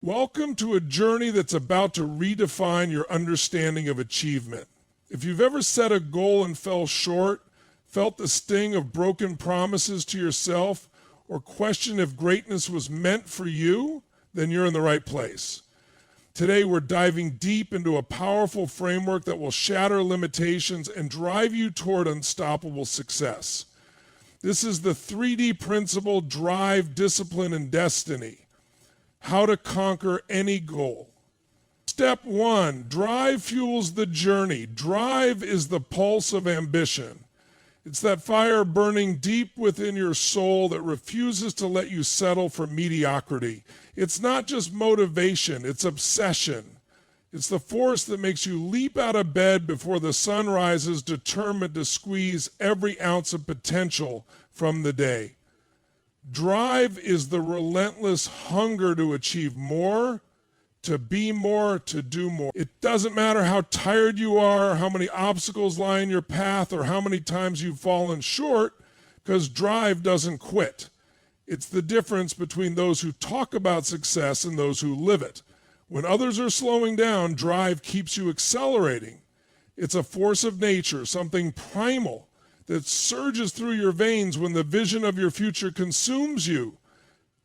Welcome to a journey that's about to redefine your understanding of achievement. If you've ever set a goal and fell short, felt the sting of broken promises to yourself, or questioned if greatness was meant for you, then you're in the right place. Today we're diving deep into a powerful framework that will shatter limitations and drive you toward unstoppable success. This is the 3D principle: drive, discipline, and destiny. How to conquer any goal. Step 1, drive fuels the journey. Drive is the pulse of ambition. It's that fire burning deep within your soul that refuses to let you settle for mediocrity. It's not just motivation, it's obsession. It's the force that makes you leap out of bed before the sun rises, determined to squeeze every ounce of potential from the day. Drive is the relentless hunger to achieve more, to be more, to do more. It doesn't matter how tired you are, how many obstacles lie in your path, or how many times you've fallen short, because drive doesn't quit. It's the difference between those who talk about success and those who live it. When others are slowing down, drive keeps you accelerating. It's a force of nature, something primal, that surges through your veins when the vision of your future consumes you.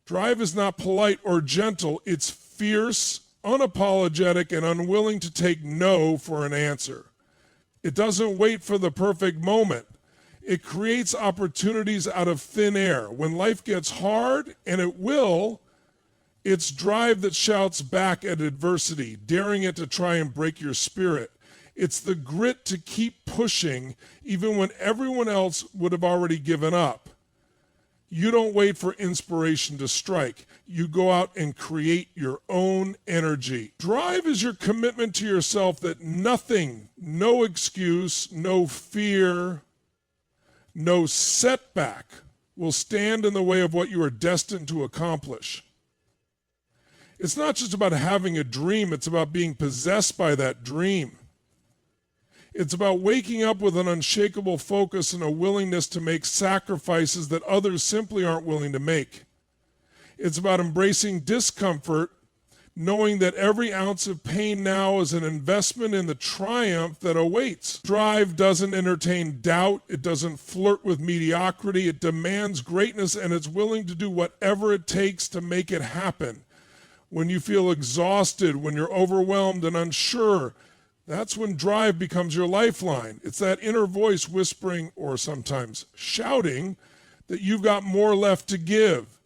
Drive is not polite or gentle. It's fierce, unapologetic, and unwilling to take no for an answer. It doesn't wait for the perfect moment. It creates opportunities out of thin air. When life gets hard, and it will, it's drive that shouts back at adversity, daring it to try and break your spirit. It's the grit to keep pushing even when everyone else would have already given up. You don't wait for inspiration to strike. You go out and create your own energy. Drive is your commitment to yourself that nothing, no excuse, no fear, no setback will stand in the way of what you are destined to accomplish. It's not just about having a dream, it's about being possessed by that dream. It's about waking up with an unshakable focus and a willingness to make sacrifices that others simply aren't willing to make. It's about embracing discomfort, knowing that every ounce of pain now is an investment in the triumph that awaits. Drive doesn't entertain doubt. It doesn't flirt with mediocrity. It demands greatness, and it's willing to do whatever it takes to make it happen. When you feel exhausted, when you're overwhelmed and unsure, that's when drive becomes your lifeline. It's that inner voice whispering, or sometimes shouting, that you've got more left to give.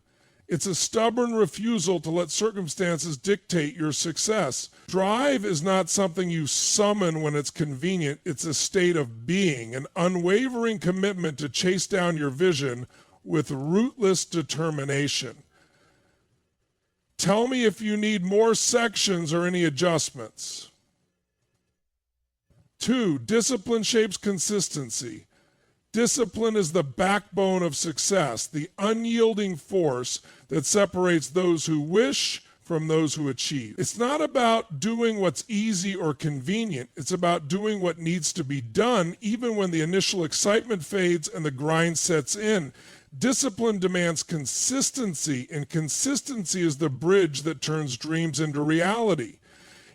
It's a stubborn refusal to let circumstances dictate your success. Drive is not something you summon when it's convenient. It's a state of being, an unwavering commitment to chase down your vision with rootless determination. Tell me if you need more sections or any adjustments. 2, discipline shapes consistency. Discipline is the backbone of success, the unyielding force that separates those who wish from those who achieve. It's not about doing what's easy or convenient. It's about doing what needs to be done, even when the initial excitement fades and the grind sets in. Discipline demands consistency, and consistency is the bridge that turns dreams into reality.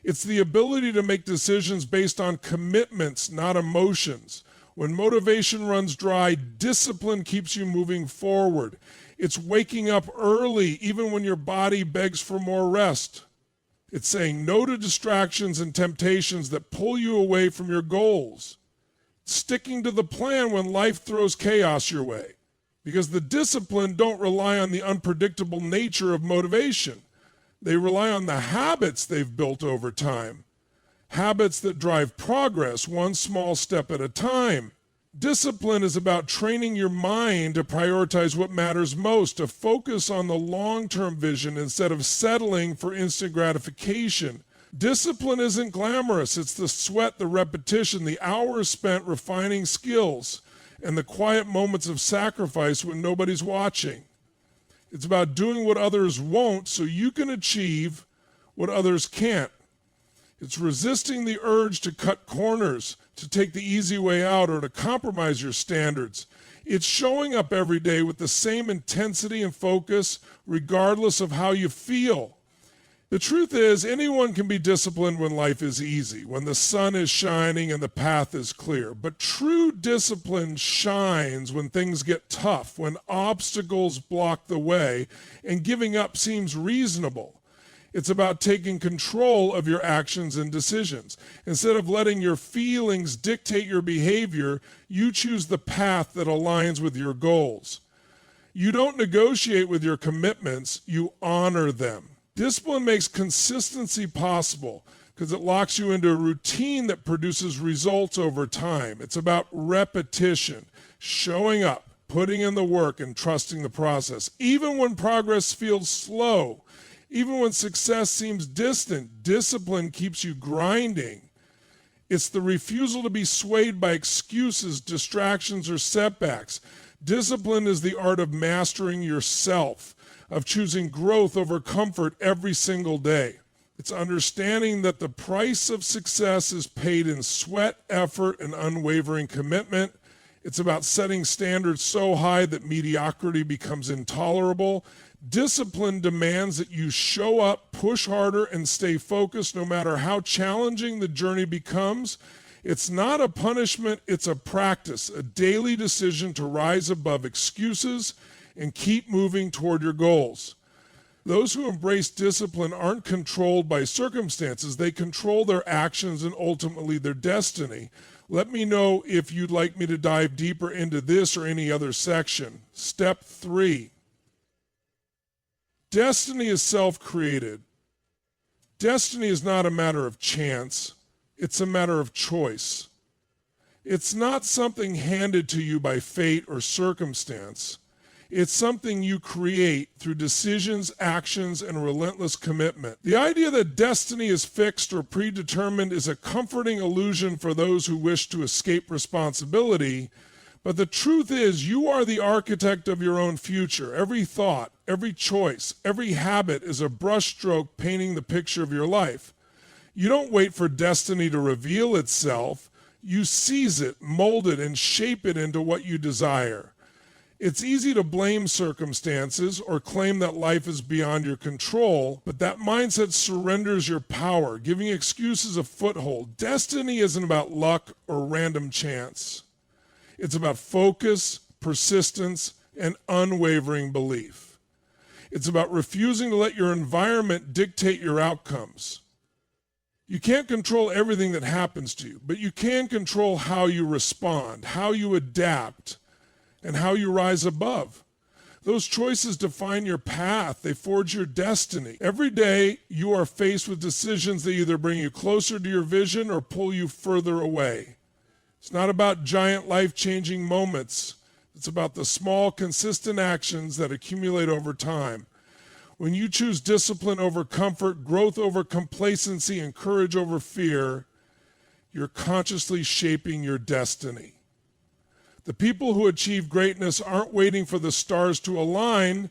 It's the ability to make decisions based on commitments, not emotions. When motivation runs dry, discipline keeps you moving forward. It's waking up early, even when your body begs for more rest. It's saying no to distractions and temptations that pull you away from your goals. Sticking to the plan when life throws chaos your way. Because the discipline don't rely on the unpredictable nature of motivation. They rely on the habits they've built over time. Habits that drive progress, one small step at a time. Discipline is about training your mind to prioritize what matters most, to focus on the long-term vision instead of settling for instant gratification. Discipline isn't glamorous. It's the sweat, the repetition, the hours spent refining skills, and the quiet moments of sacrifice when nobody's watching. It's about doing what others won't so you can achieve what others can't. It's resisting the urge to cut corners, to take the easy way out, or to compromise your standards. It's showing up every day with the same intensity and focus regardless of how you feel. The truth is, anyone can be disciplined when life is easy, when the sun is shining and the path is clear. But true discipline shines when things get tough, when obstacles block the way and giving up seems reasonable. It's about taking control of your actions and decisions. Instead of letting your feelings dictate your behavior, you choose the path that aligns with your goals. You don't negotiate with your commitments, you honor them. Discipline makes consistency possible because it locks you into a routine that produces results over time. It's about repetition, showing up, putting in the work, and trusting the process. Even when progress feels slow, even when success seems distant, discipline keeps you grinding. It's the refusal to be swayed by excuses, distractions, or setbacks. Discipline is the art of mastering yourself, of choosing growth over comfort every single day. It's understanding that the price of success is paid in sweat, effort, and unwavering commitment. It's about setting standards so high that mediocrity becomes intolerable. Discipline demands that you show up, push harder, and stay focused no matter how challenging the journey becomes. It's not a punishment, it's a practice, a daily decision to rise above excuses and keep moving toward your goals. Those who embrace discipline aren't controlled by circumstances. They control their actions and ultimately their destiny. Let me know if you'd like me to dive deeper into this or any other section. Step 3. Destiny is self-created. Destiny is not a matter of chance. It's a matter of choice. It's not something handed to you by fate or circumstance. It's something you create through decisions, actions, and relentless commitment. The idea that destiny is fixed or predetermined is a comforting illusion for those who wish to escape responsibility, but the truth is you are the architect of your own future. Every thought, every choice, every habit is a brushstroke painting the picture of your life. You don't wait for destiny to reveal itself. You seize it, mold it, and shape it into what you desire. It's easy to blame circumstances or claim that life is beyond your control, but that mindset surrenders your power, giving excuses a foothold. Destiny isn't about luck or random chance. It's about focus, persistence, and unwavering belief. It's about refusing to let your environment dictate your outcomes. You can't control everything that happens to you, but you can control how you respond, how you adapt, and how you rise above. Those choices define your path. They forge your destiny. Every day, you are faced with decisions that either bring you closer to your vision or pull you further away. It's not about giant life-changing moments. It's about the small, consistent actions that accumulate over time. When you choose discipline over comfort, growth over complacency, and courage over fear, you're consciously shaping your destiny. The people who achieve greatness aren't waiting for the stars to align.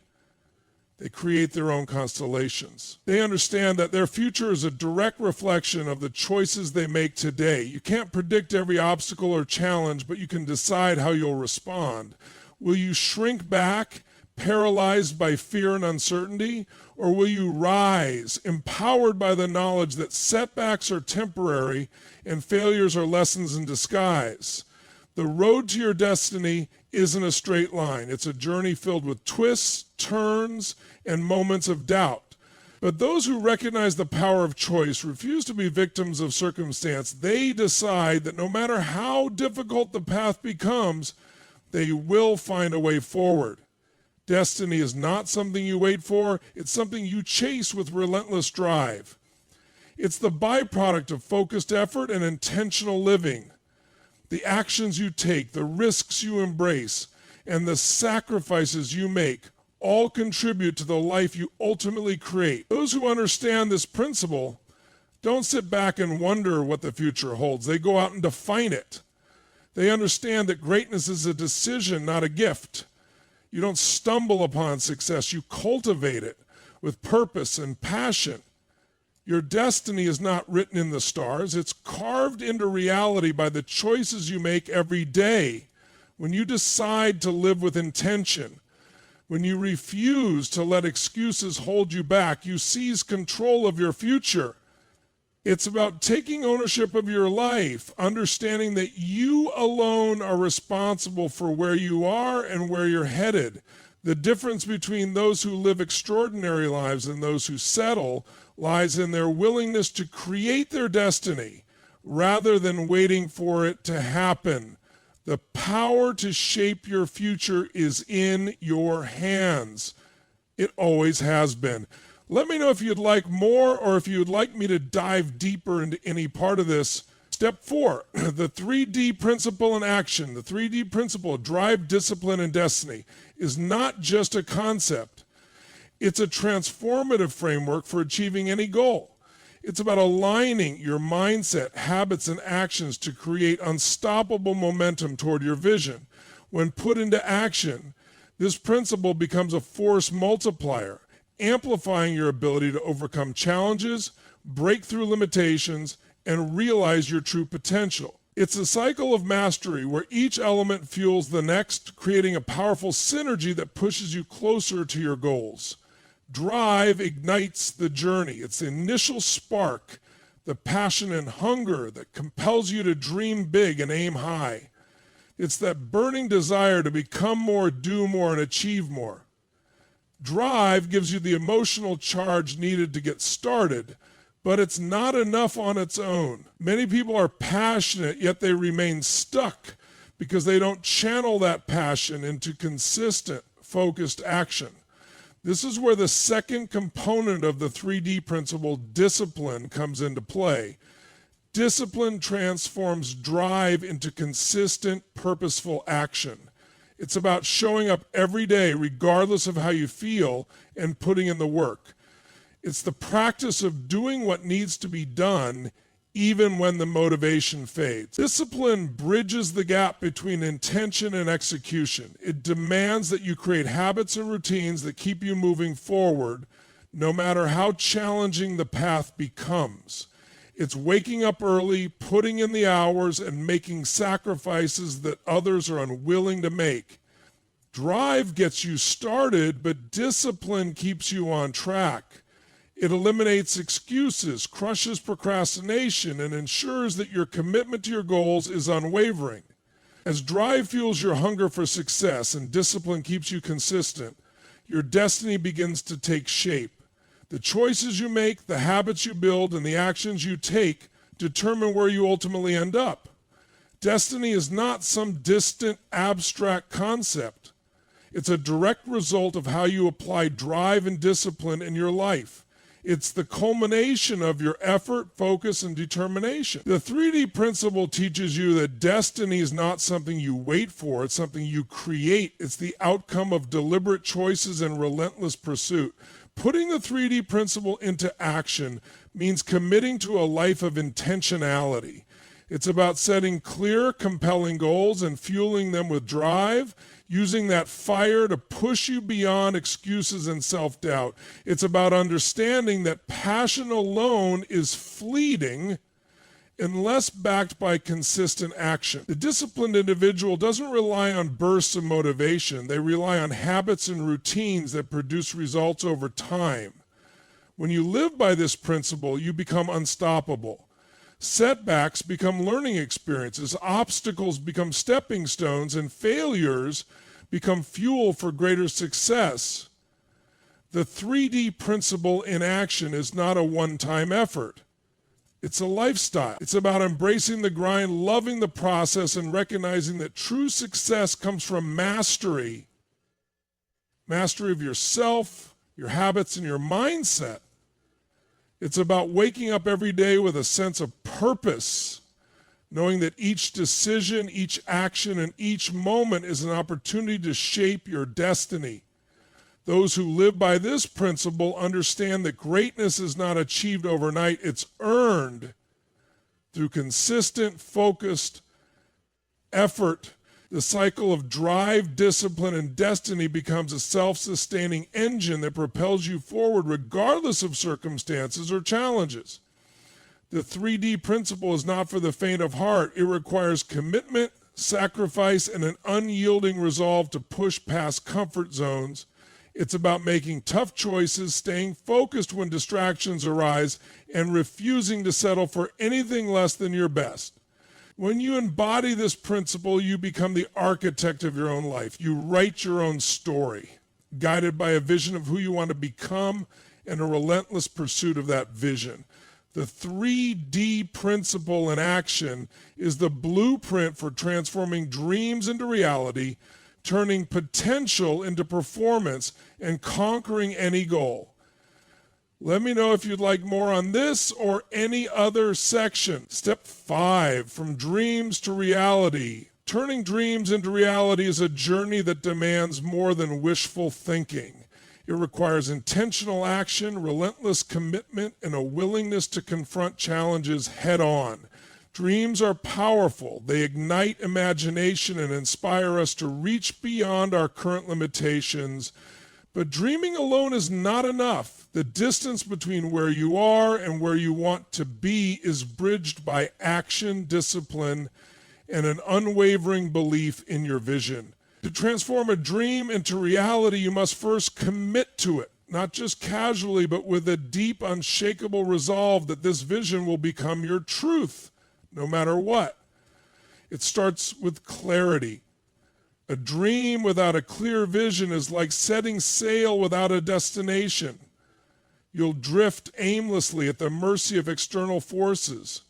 They create their own constellations. They understand that their future is a direct reflection of the choices they make today. You can't predict every obstacle or challenge, but you can decide how you'll respond. Will you shrink back, paralyzed by fear and uncertainty, or will you rise, empowered by the knowledge that setbacks are temporary and failures are lessons in disguise? The road to your destiny isn't a straight line. It's a journey filled with twists, turns, and moments of doubt. But those who recognize the power of choice refuse to be victims of circumstance. They decide that no matter how difficult the path becomes, they will find a way forward. Destiny is not something you wait for. It's something you chase with relentless drive. It's the byproduct of focused effort and intentional living. The actions you take, the risks you embrace, and the sacrifices you make all contribute to the life you ultimately create. Those who understand this principle don't sit back and wonder what the future holds. They go out and define it. They understand that greatness is a decision, not a gift. You don't stumble upon success, you cultivate it with purpose and passion. Your destiny is not written in the stars. It's carved into reality by the choices you make every day. When you decide to live with intention, When you refuse to let excuses hold you back, you seize control of your future. It's about taking ownership of your life, understanding that you alone are responsible for where you are and where you're headed. The difference between those who live extraordinary lives and those who settle lies in their willingness to create their destiny rather than waiting for it to happen. The power to shape your future is in your hands. It always has been. Let me know if you'd like more or if you'd like me to dive deeper into any part of this. Step 4, the 3D principle in action. The 3D principle, drive, discipline, and destiny, is not just a concept. It's a transformative framework for achieving any goal. It's about aligning your mindset, habits, and actions to create unstoppable momentum toward your vision. When put into action, this principle becomes a force multiplier, amplifying your ability to overcome challenges, break through limitations, and realize your true potential. It's a cycle of mastery where each element fuels the next, creating a powerful synergy that pushes you closer to your goals. Drive ignites the journey. It's the initial spark, the passion and hunger that compels you to dream big and aim high. It's that burning desire to become more, do more, and achieve more. Drive gives you the emotional charge needed to get started, but it's not enough on its own. Many people are passionate, yet they remain stuck because they don't channel that passion into consistent, focused action. This is where the second component of the 3D principle, discipline, comes into play. Discipline transforms drive into consistent, purposeful action. It's about showing up every day, regardless of how you feel, and putting in the work. It's the practice of doing what needs to be done, even when the motivation fades. Discipline bridges the gap between intention and execution. It demands that you create habits and routines that keep you moving forward, no matter how challenging the path becomes. It's waking up early, putting in the hours, and making sacrifices that others are unwilling to make. Drive gets you started, but discipline keeps you on track. It eliminates excuses, crushes procrastination, and ensures that your commitment to your goals is unwavering. As drive fuels your hunger for success and discipline keeps you consistent, your destiny begins to take shape. The choices you make, the habits you build, and the actions you take determine where you ultimately end up. Destiny is not some distant, abstract concept. It's a direct result of how you apply drive and discipline in your life. It's the culmination of your effort, focus, and determination. The 3D principle teaches you that destiny is not something you wait for, it's something you create. It's the outcome of deliberate choices and relentless pursuit. Putting the 3D principle into action means committing to a life of intentionality. It's about setting clear, compelling goals and fueling them with drive, using that fire to push you beyond excuses and self-doubt. It's about understanding that passion alone is fleeting unless backed by consistent action. The disciplined individual doesn't rely on bursts of motivation. They rely on habits and routines that produce results over time. When you live by this principle, you become unstoppable. Setbacks become learning experiences, obstacles become stepping stones, and failures become fuel for greater success. The 3D principle in action is not a one-time effort. It's a lifestyle. It's about embracing the grind, loving the process, and recognizing that true success comes from mastery. Mastery of yourself, your habits, and your mindset. It's about waking up every day with a sense of purpose, knowing that each decision, each action, and each moment is an opportunity to shape your destiny. Those who live by this principle understand that greatness is not achieved overnight, it's earned through consistent, focused effort. The cycle of drive, discipline, and destiny becomes a self-sustaining engine that propels you forward regardless of circumstances or challenges. The 3D principle is not for the faint of heart. It requires commitment, sacrifice, and an unyielding resolve to push past comfort zones It's about making tough choices, staying focused when distractions arise, and refusing to settle for anything less than your best. When you embody this principle, you become the architect of your own life. You write your own story, guided by a vision of who you want to become and a relentless pursuit of that vision. The 3D principle in action is the blueprint for transforming dreams into reality, turning potential into performance, and conquering any goal. Let me know if you'd like more on this or any other section. Step 5, from dreams to reality. Turning dreams into reality is a journey that demands more than wishful thinking. It requires intentional action, relentless commitment, and a willingness to confront challenges head on. Dreams are powerful. They ignite imagination and inspire us to reach beyond our current limitations. But dreaming alone is not enough. The distance between where you are and where you want to be is bridged by action, discipline, and an unwavering belief in your vision. To transform a dream into reality, you must first commit to it, not just casually, but with a deep, unshakable resolve that this vision will become your truth, no matter what. It starts with clarity. A dream without a clear vision is like setting sail without a destination. You'll drift aimlessly at the mercy of external forces.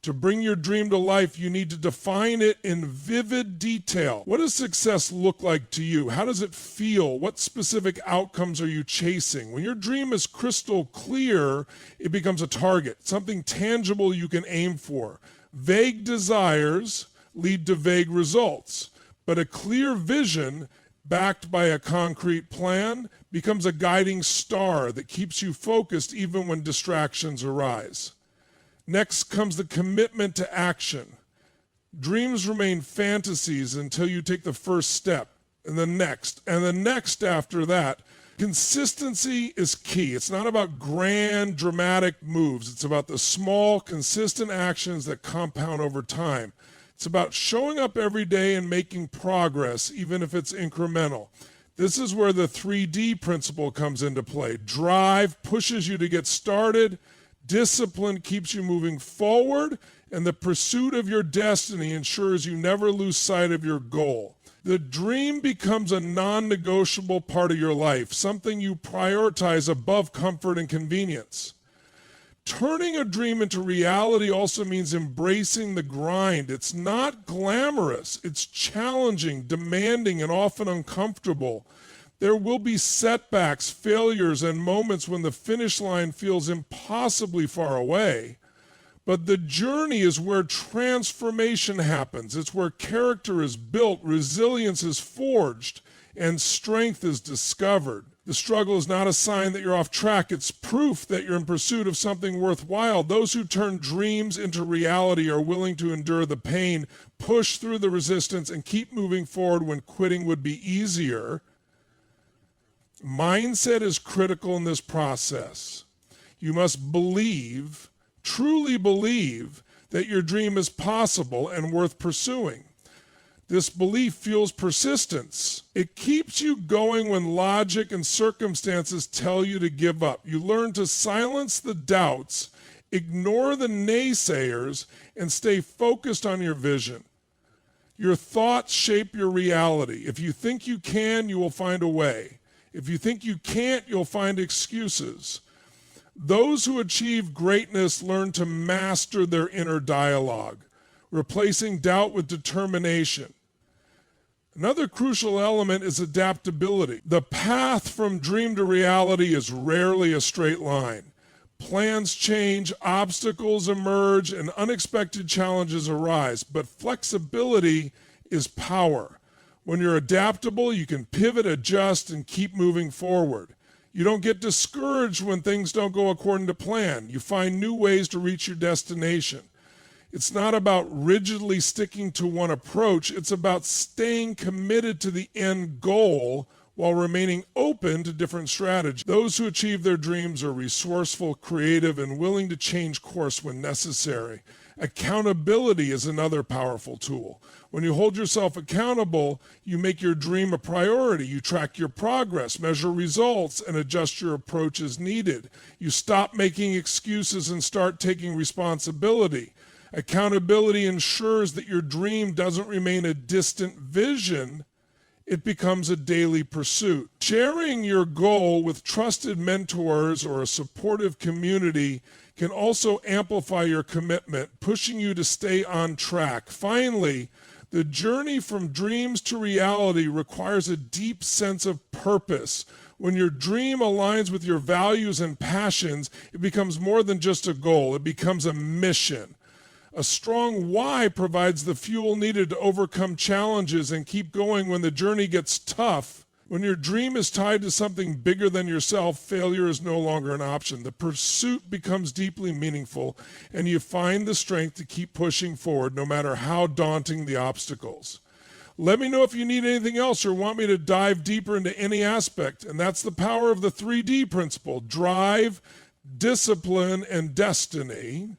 To bring your dream to life, you need to define it in vivid detail. What does success look like to you? How does it feel? What specific outcomes are you chasing? When your dream is crystal clear, it becomes a target, something tangible you can aim for. Vague desires lead to vague results. But a clear vision, backed by a concrete plan, becomes a guiding star that keeps you focused even when distractions arise. Next comes the commitment to action. Dreams remain fantasies until you take the first step, and the next after that. Consistency is key. It's not about grand, dramatic moves. It's about the small, consistent actions that compound over time. It's about showing up every day and making progress, even if it's incremental. This is where the 3D principle comes into play. Drive pushes you to get started, discipline keeps you moving forward, and the pursuit of your destiny ensures you never lose sight of your goal. The dream becomes a non-negotiable part of your life, something you prioritize above comfort and convenience. Turning a dream into reality also means embracing the grind. It's not glamorous. It's challenging, demanding, and often uncomfortable. There will be setbacks, failures, and moments when the finish line feels impossibly far away. But the journey is where transformation happens. It's where character is built, resilience is forged, and strength is discovered. The struggle is not a sign that you're off track. It's proof that you're in pursuit of something worthwhile. Those who turn dreams into reality are willing to endure the pain, push through the resistance, and keep moving forward when quitting would be easier. Mindset is critical in this process. You must believe, truly believe, that your dream is possible and worth pursuing. This belief fuels persistence. It keeps you going when logic and circumstances tell you to give up. You learn to silence the doubts, ignore the naysayers, and stay focused on your vision. Your thoughts shape your reality. If you think you can, you will find a way. If you think you can't, you'll find excuses. Those who achieve greatness learn to master their inner dialogue, replacing doubt with determination. Another crucial element is adaptability. The path from dream to reality is rarely a straight line. Plans change, obstacles emerge, and unexpected challenges arise, but flexibility is power. When you're adaptable, you can pivot, adjust, and keep moving forward. You don't get discouraged when things don't go according to plan. You find new ways to reach your destination. It's not about rigidly sticking to one approach. It's about staying committed to the end goal while remaining open to different strategies. Those who achieve their dreams are resourceful, creative, and willing to change course when necessary. Accountability is another powerful tool. When you hold yourself accountable, you make your dream a priority. You track your progress, measure results, and adjust your approach as needed. You stop making excuses and start taking responsibility. Accountability ensures that your dream doesn't remain a distant vision. It becomes a daily pursuit. Sharing your goal with trusted mentors or a supportive community can also amplify your commitment, pushing you to stay on track. Finally, the journey from dreams to reality requires a deep sense of purpose. When your dream aligns with your values and passions, it becomes more than just a goal. It becomes a mission. A strong why provides the fuel needed to overcome challenges and keep going when the journey gets tough. When your dream is tied to something bigger than yourself, failure is no longer an option. The pursuit becomes deeply meaningful, and you find the strength to keep pushing forward no matter how daunting the obstacles. Let me know if you need anything else or want me to dive deeper into any aspect, and that's the power of the 3D principle: drive, discipline, and destiny.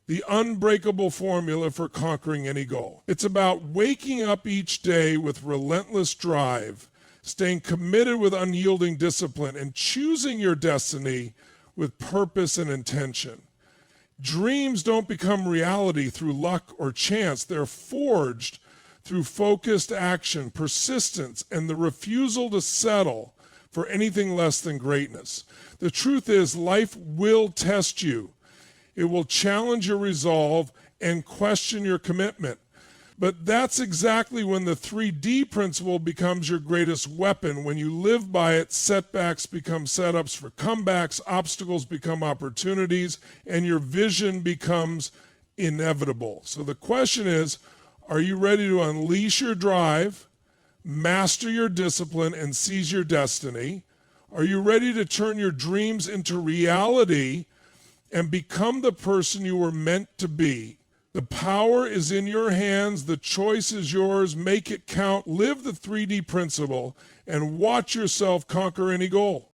The unbreakable formula for conquering any goal. It's about waking up each day with relentless drive, staying committed with unyielding discipline, and choosing your destiny with purpose and intention. Dreams don't become reality through luck or chance. They're forged through focused action, persistence, and the refusal to settle for anything less than greatness. The truth is, life will test you. It will challenge your resolve and question your commitment. But that's exactly when the 3D principle becomes your greatest weapon. When you live by it, setbacks become setups for comebacks, obstacles become opportunities, and your vision becomes inevitable. So the question is, are you ready to unleash your drive, master your discipline, and seize your destiny? Are you ready to turn your dreams into reality and become the person you were meant to be? The power is in your hands. The choice is yours. Make it count. Live the 3D principle and watch yourself conquer any goal.